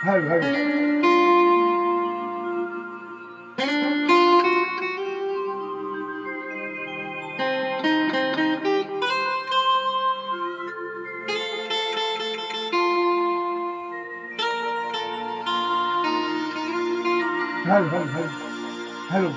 Hello, hello, hello, hello, hello, hello.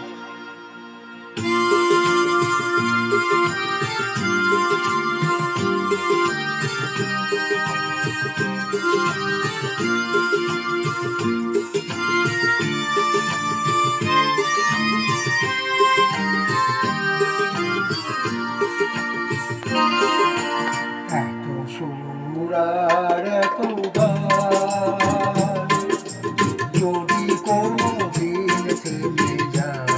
এত সুর আর এত গান যদি কোনোদিন থেমে যায়,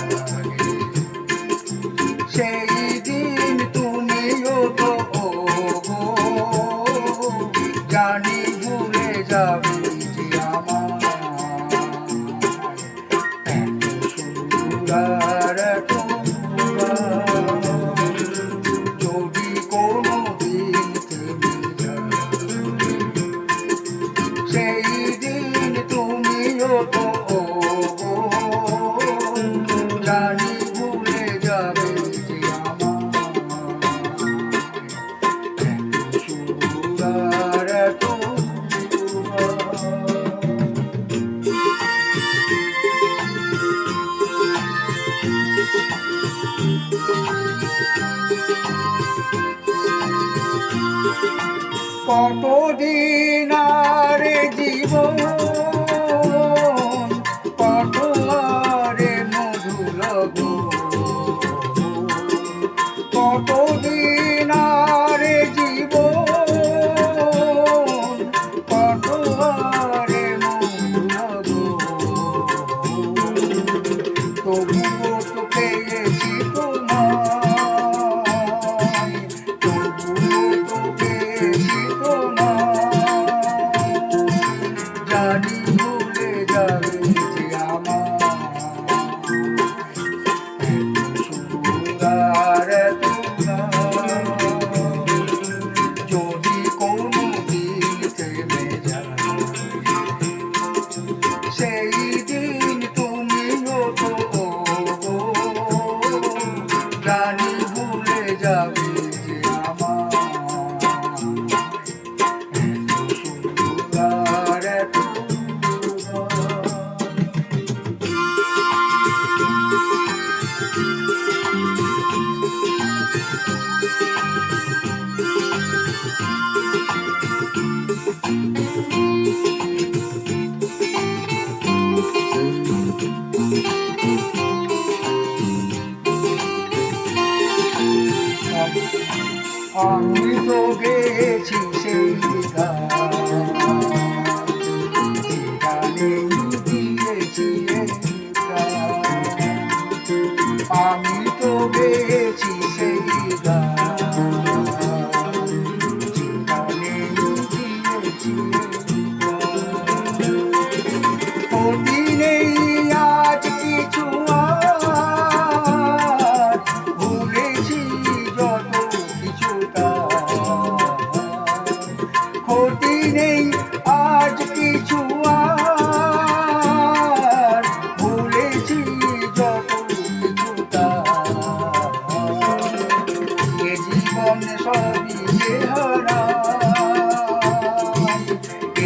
সেই দিন তুমিও তো ওগো জানি ভুলে যাবে যে আমায়। এত সুর আর এত গান যদি কোনোদিন থেমে যায়, সেই দিন তুমিও তো ওগো জানি ভুলে যাবে যে আমায়। এত সুর আর এত কতদিন আর জীবন, কত আরে মধু লগন, কতদিন আর জীবন, কত আরে মধু লগন, তবুও তো পেয়েছি তোমায়, তবুও তো পেয়েছি তোমায়, জানি ভুলে যাবে যে আমায়। এত সুর আর এত গান যদি কোনোদিন থেমে যায়, সেই দিন তুমিও তো ওগো জানি ভুলে যাবে যে আমায়। এত সুর আর এত গান আমি তো গেছি সেই গান, যে গানে দিয়েছি এই প্রাণ। আমি তো গেছি সেই গান, যে গানে দিয়েছি এই প্রাণ। ক্ষতি নেই আজ কিছু আর, ভুলেছি যত কিছু তার। ক্ষতি নেই আজ কিছু আর, ভুলেছি যত কিছু তার। এ জীবন সবই যে হারায়,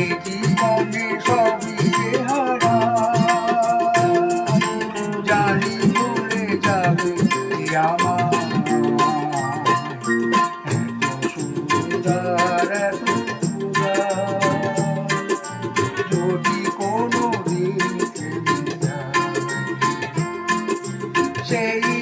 এ জীবনে সবই যে হারায়, জানি ভুলে যাবে যে আমায়। এত সুর আর এত গান যদি কোনোদিন থেমে যায়, সেই